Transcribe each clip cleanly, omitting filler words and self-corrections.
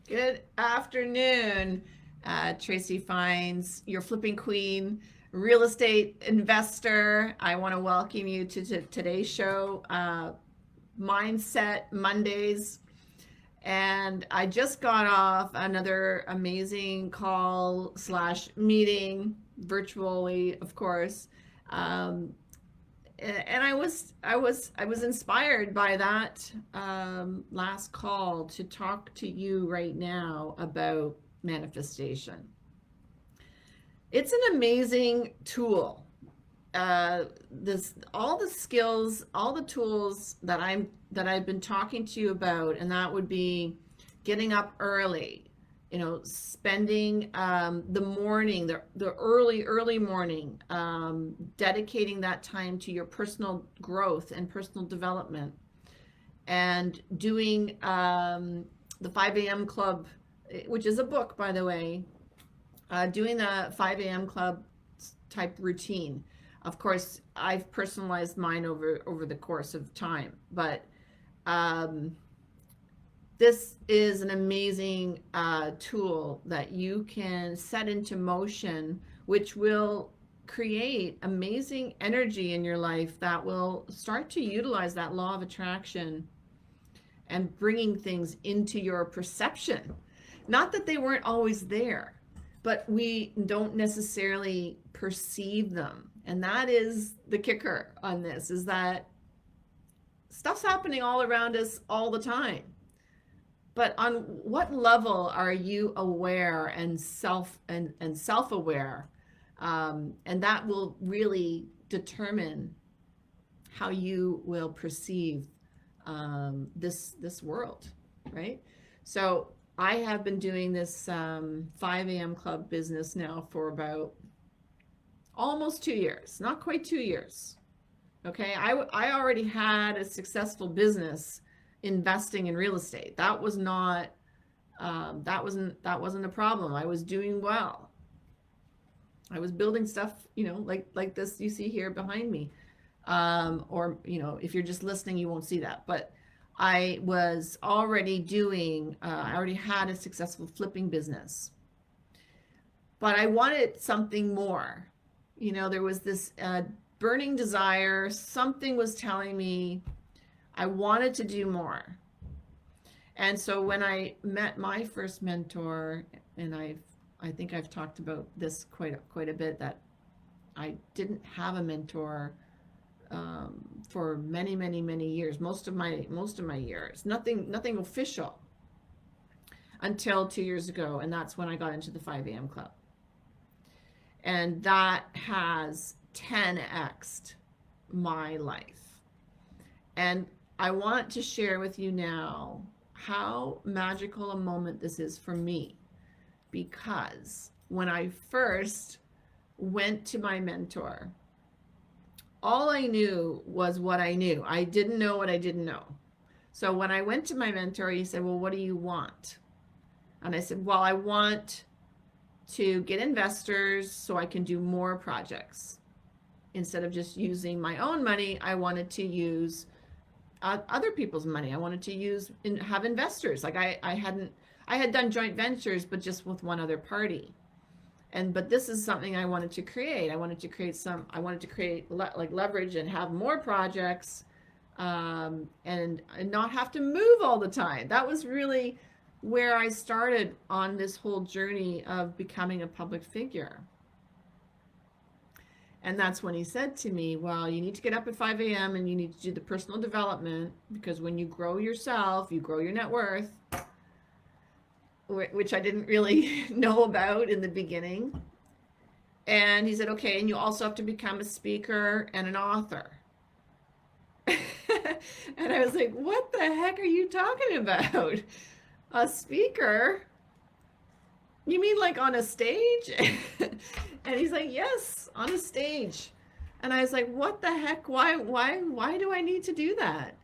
Good afternoon, Tracy Fines, your flipping queen, real estate investor. I want to welcome you to today's show, Mindset Mondays. And I just got off another amazing call slash meeting, virtually, of course. Um, and I was inspired by that last call to talk to you right now about manifestation. It's an amazing tool. This all the skills, all the tools that I've been talking to you about, and that would be getting up early, spending the morning, the early morning, dedicating that time to your personal growth and personal development, and doing the 5 a.m. club, which is a book, by the way, doing the 5 a.m. club type routine. Of course, I've personalized mine over the course of time, but um, this is an amazing tool that you can set into motion, which will create amazing energy in your life that will start to utilize that law of attraction and bringing things into your perception. Not that they weren't always there, but we don't necessarily perceive them. And that is the kicker on this, is that stuff's happening all around us all the time. But on what level are you aware and self-aware? And that will really determine how you will perceive this world, right? So I have been doing this 5 a.m. club business now for about almost 2 years, not quite 2 years. Okay, I already had a successful business investing in real estate. That was not that wasn't a problem. I was doing well. I was building stuff, like this you see here behind me. Or if you're just listening, you won't see that. But I was already doing. I already had a successful flipping business, but I wanted something more. There was this burning desire. Something was telling me I wanted to do more. And so when I met my first mentor, and I think I've talked about this quite a bit, that I didn't have a mentor for many years, most of my years, nothing official until 2 years ago, and that's when I got into the 5 a.m. club, and that has 10x'd my life. And I want to share with you now how magical a moment this is for me, because when I first went to my mentor, all I knew was what I knew. I didn't know what I didn't know. So when I went to my mentor, he said, well, what do you want? And I said, well, I want to get investors so I can do more projects. Instead of just using my own money, I wanted to use other people's money. I wanted to have investors. Like I had done joint ventures, but just with one other party. But this is something I wanted to create. I wanted to create like leverage and have more projects, and not have to move all the time. That was really where I started on this whole journey of becoming a public figure. And that's when he said to me, well, you need to get up at 5 a.m. and you need to do the personal development, because when you grow yourself, you grow your net worth, which I didn't really know about in the beginning. And he said, okay, and you also have to become a speaker and an author. And I was like, what the heck are you talking about? A speaker? You mean like on a stage? And he's like, yes, on a stage. And I was like, what the heck? Why do I need to do that?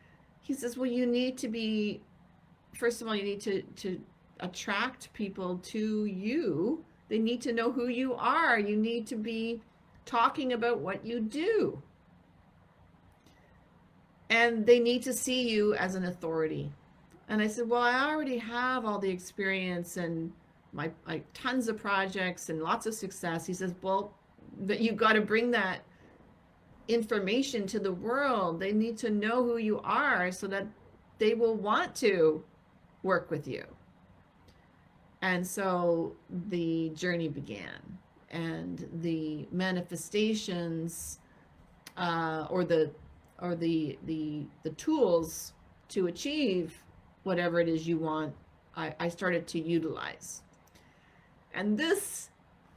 He says, well, you need to be, first of all, you need to attract people to you. They need to know who you are. You need to be talking about what you do. And they need to see you as an authority. And I said, well, I already have all the experience and my tons of projects and lots of success. He says, well, that you've got to bring that information to the world. They need to know who you are so that they will want to work with you. And so the journey began, and the manifestations, or the tools to achieve whatever it is you want, I started to utilize. And this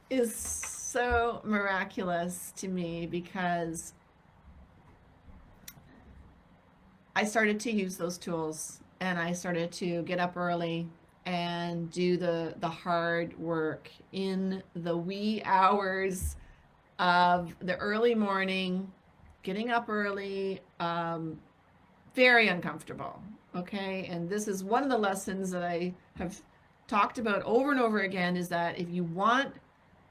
is so miraculous to me because I started to use those tools, and I started to get up early and do the hard work in the wee hours of the early morning, getting up early, very uncomfortable. Okay. And this is one of the lessons that I have talked about over and over again, is that if you want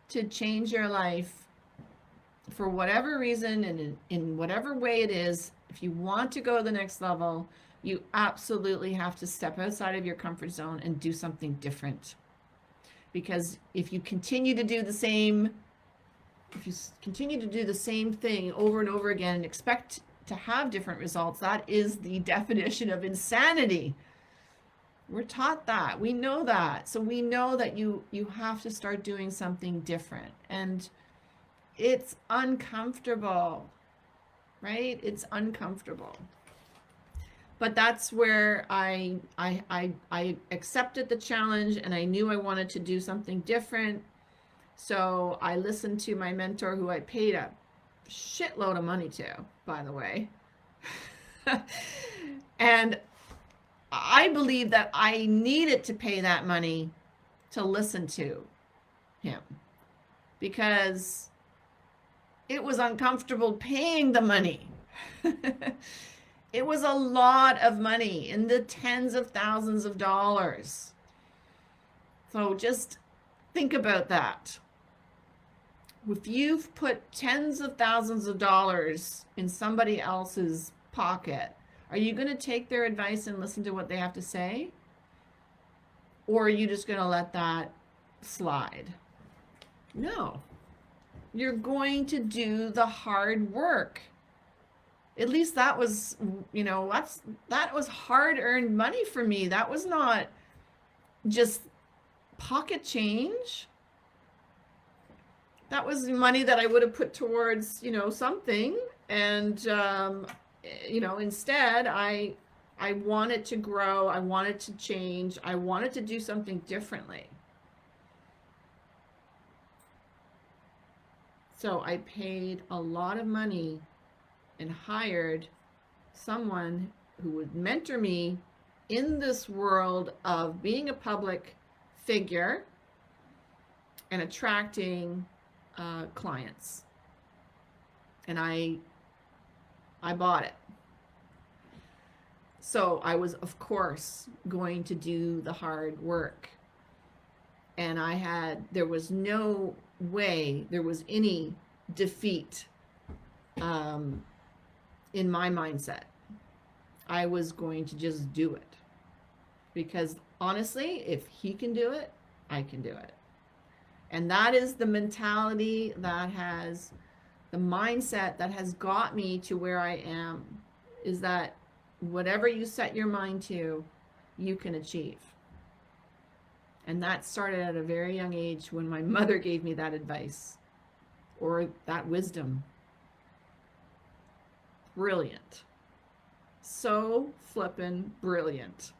to change your life for whatever reason and in whatever way it is, if you want to go to the next level, you absolutely have to step outside of your comfort zone and do something different. Because if you continue to do the same thing over and over again and expect to have different results, that is the definition of insanity. We're taught that. We know that. So we know that you have to start doing something different. And it's uncomfortable, right? It's uncomfortable. But that's where I accepted the challenge, and I knew I wanted to do something different. So I listened to my mentor, who I paid a shitload of money to, by the way. And I believe that I needed to pay that money to listen to him, because it was uncomfortable paying the money. It was a lot of money, in the tens of thousands of dollars. So just think about that. If you've put tens of thousands of dollars in somebody else's pocket, are you going to take their advice and listen to what they have to say? Or are you just going to let that slide? No. You're going to do the hard work. At least that was, that was hard-earned money for me. That was not just pocket change. That was money that I would have put towards, something. And, instead I wanted to grow. I wanted to change. I wanted to do something differently. So I paid a lot of money and hired someone who would mentor me in this world of being a public figure and attracting clients. And I bought it. So I was, of course, going to do the hard work. And there was no way there was any defeat in my mindset. I was going to just do it, because honestly, if he can do it, I can do it. And that is the mentality, the mindset that has got me to where I am, is that whatever you set your mind to, you can achieve. And that started at a very young age, when my mother gave me that advice, or that wisdom. Brilliant. So flippin' brilliant.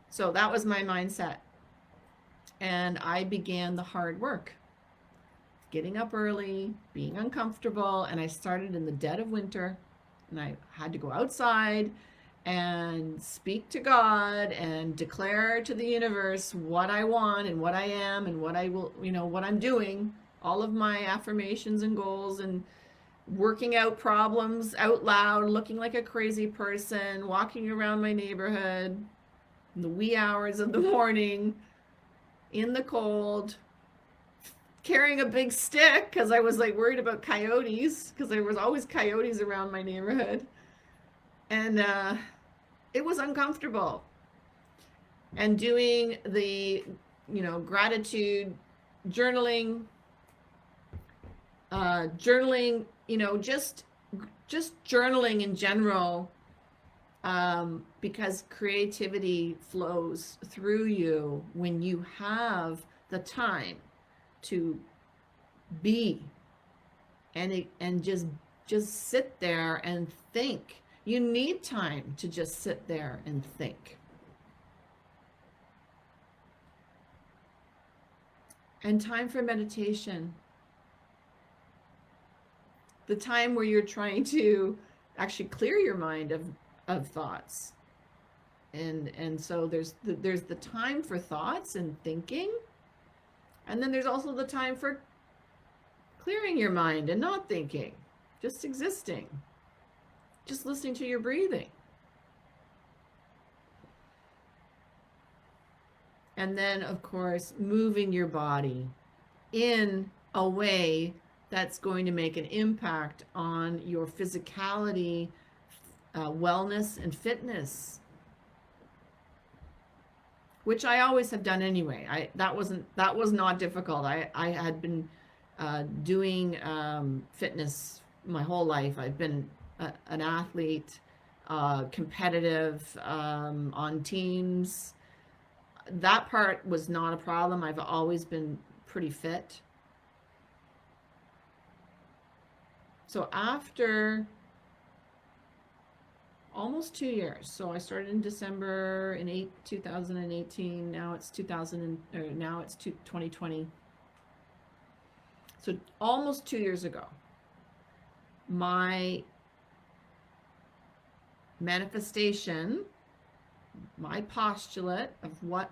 So that was my mindset. And I began the hard work. Getting up early, being uncomfortable, and I started in the dead of winter, and I had to go outside and speak to God and declare to the universe what I want and what I am and what I will, what I'm doing, all of my affirmations and goals, and working out problems out loud, looking like a crazy person, walking around my neighborhood in the wee hours of the morning, in the cold, carrying a big stick because I was worried about coyotes, because there was always coyotes around my neighborhood. And it was uncomfortable. And doing the, gratitude journaling, just journaling in general, because creativity flows through you when you have the time to be and just sit there and think. You need time to just sit there and think. And time for meditation. The time where you're trying to actually clear your mind of thoughts. And so there's the time for thoughts and thinking. And then there's also the time for clearing your mind and not thinking, just existing, just listening to your breathing. And then, of course, moving your body in a way that's going to make an impact on your physicality, wellness, and fitness, which I always have done anyway. That was not difficult. I had been doing fitness my whole life. I've been an athlete, competitive, on teams. That part was not a problem. I've always been pretty fit. So after almost 2 years, so I started in December in 2018. Now it's 2020. So almost 2 years ago, my manifestation, my postulate of what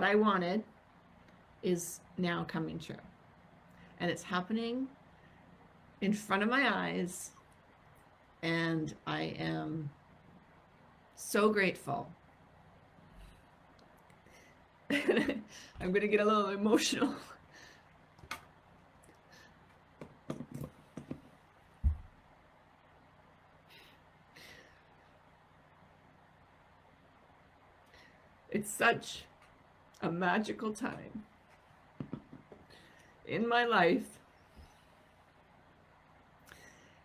I wanted is now coming true. And it's happening in front of my eyes. And I am so grateful. I'm going to get a little emotional. It's such a magical time in my life.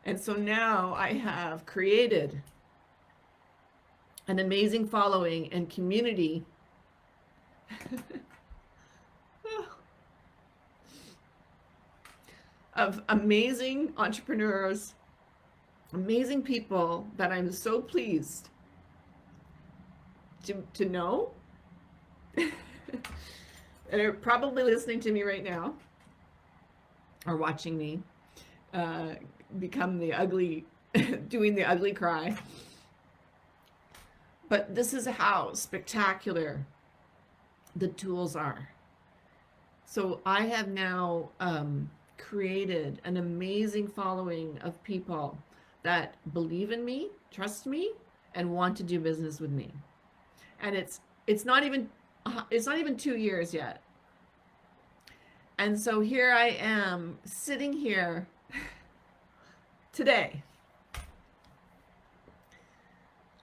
And so now I have created an amazing following and community of amazing entrepreneurs, amazing people that I'm so pleased to know. They're probably listening to me right now or watching me become the ugly, doing the ugly cry. But this is how spectacular the tools are. So I have now created an amazing following of people that believe in me, trust me, and want to do business with me. And it's not even 2 years yet. And so here I am sitting here today,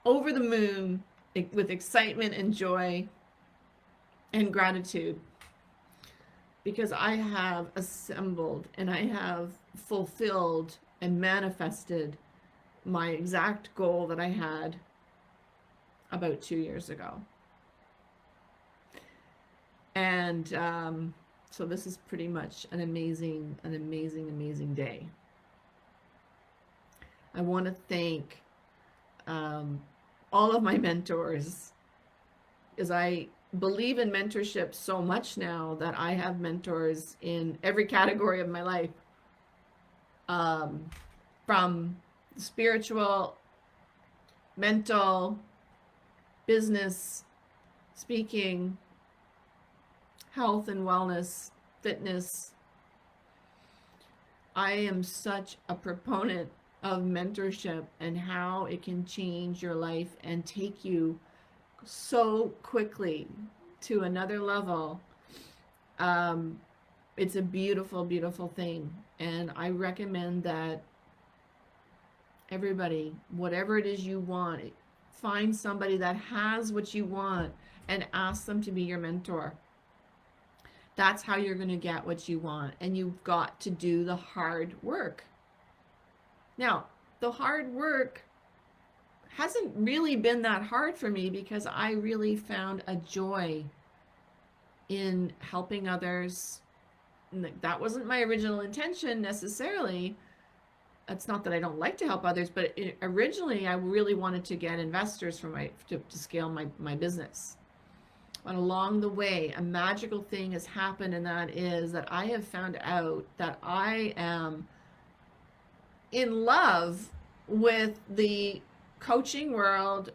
over the moon with excitement and joy and gratitude, because I have assembled and I have fulfilled and manifested my exact goal that I had about 2 years ago. And so this is pretty much an amazing day. I want to thank all of my mentors, as I believe in mentorship so much now that I have mentors in every category of my life, from spiritual, mental, business, speaking, health and wellness, fitness. I am such a proponent of mentorship and how it can change your life and take you so quickly to another level. It's a beautiful, beautiful thing. And I recommend that everybody, whatever it is you want find somebody that has what you want and ask them to be your mentor. That's how you're going to get what you want. And you've got to do the hard work. Now, the hard work hasn't really been that hard for me because I really found a joy in helping others. That wasn't my original intention necessarily. It's not that I don't like to help others, but originally I really wanted to get investors for to scale my business. But along the way, a magical thing has happened, and that is that I have found out that I am in love with the coaching world,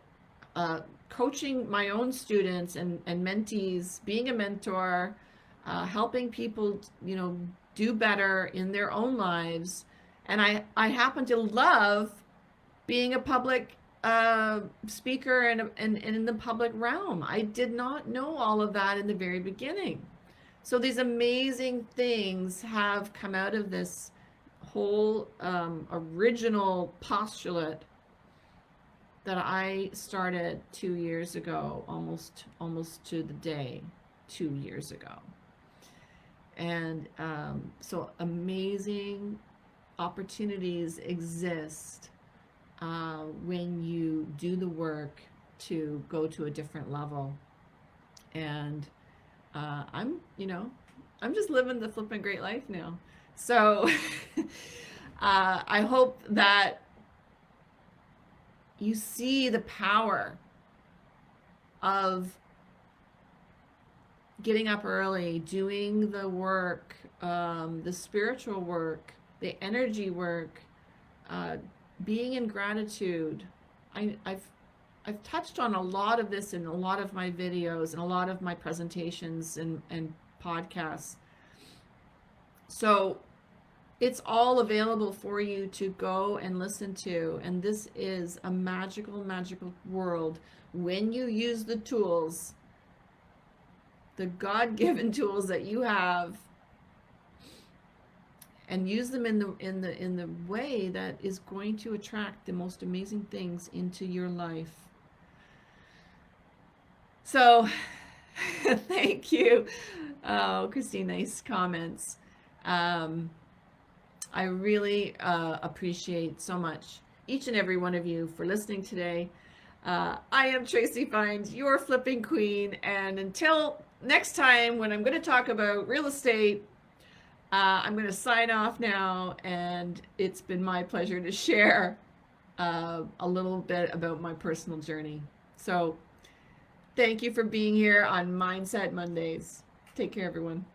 coaching my own students and mentees, being a mentor, helping people, do better in their own lives. And I happen to love being a public speaker and in the public realm. I did not know all of that in the very beginning. So these amazing things have come out of this whole original postulate that I started 2 years ago, almost to the day, 2 years ago. And so amazing opportunities exist when you do the work to go to a different level. And I'm just living the flippin' great life now. So I hope that you see the power of getting up early, doing the work, the spiritual work, the energy work, being in gratitude. I've touched on a lot of this in a lot of my videos and a lot of my presentations and podcasts. So it's all available for you to go and listen to. And this is a magical, magical world when you use the tools, the God-given tools that you have, and use them in the way that is going to attract the most amazing things into your life. So thank you. Oh, Christine, nice comments. I really appreciate so much each and every one of you for listening today. I am Tracy Fines, your flipping queen. And until next time, when I'm going to talk about real estate, I'm going to sign off now. And it's been my pleasure to share a little bit about my personal journey. So thank you for being here on Mindset Mondays. Take care, everyone.